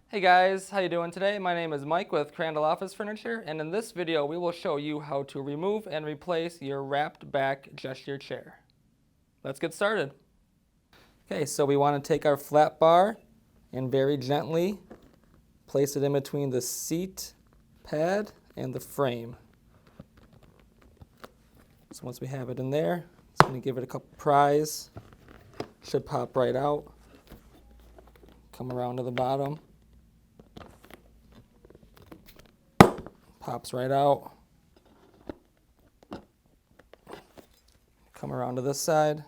Hey guys, how you doing today? My name is Mike with Crandall Office Furniture, and in this video we will show you how to remove and replace your wrapped back gesture chair. Let's get started. Okay, so we want to take our flat bar and very gently place it in between the seat pad and the frame. So once we have it in there, it's going to give it a couple pries. Should pop right out. Come around to the bottom. Pops right out. Come around to this side.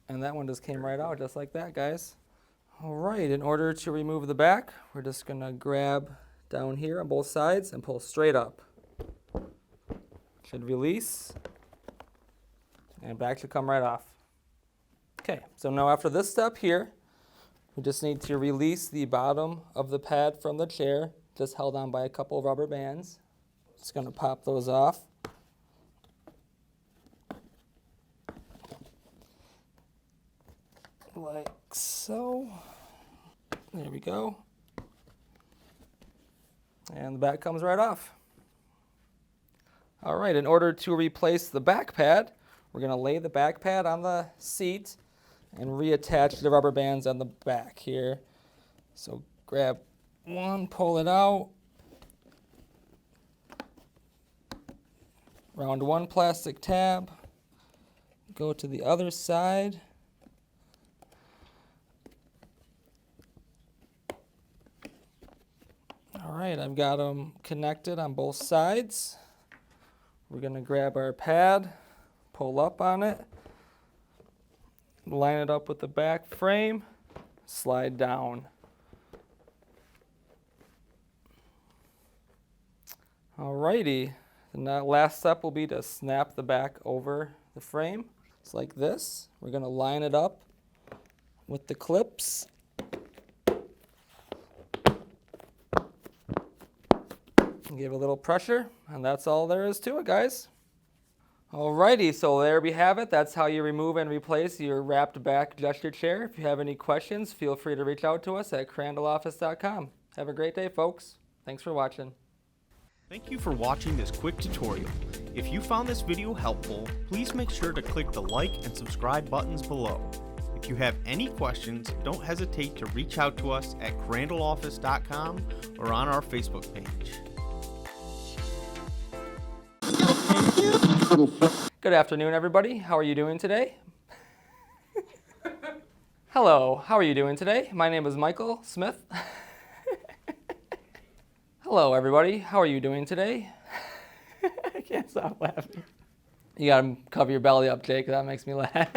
And that one just came right out just like that, guys. All right, in order to remove the back, we're just gonna grab down here on both sides and pull straight up. Should release, and back should come right off. Okay, so now after this step here, we just need to release the bottom of the pad from the chair, just held on by a couple of rubber bands. Just gonna pop those off. Like so. There we go. And the back comes right off. All right, in order to replace the back pad, we're going to lay the back pad on the seat and reattach the rubber bands on the back here. So grab one, pull it out. Round one plastic tab. Go to the other side. All right, I've got them connected on both sides. We're going to grab our pad, pull up on it, line it up with the back frame, slide down. All righty, and that last step will be to snap the back over the frame. It's like this. We're going to line it up with the clips. Give a little pressure, and that's all there is to it, guys. Alrighty, so there we have it. That's how you remove and replace your wrapped back gesture chair. If you have any questions, feel free to reach out to us at crandalloffice.com. Have a great day, folks. Thanks for watching. Thank you for watching this quick tutorial. If you found this video helpful, please make sure to click the like and subscribe buttons below. If you have any questions, don't hesitate to reach out to us at crandalloffice.com or on our Facebook page. Good afternoon, everybody. How are you doing today? Hello, how are you doing today? My name is Michael Smith. Hello, everybody. How are you doing today? I can't stop laughing. You gotta cover your belly up, Jake. That makes me laugh.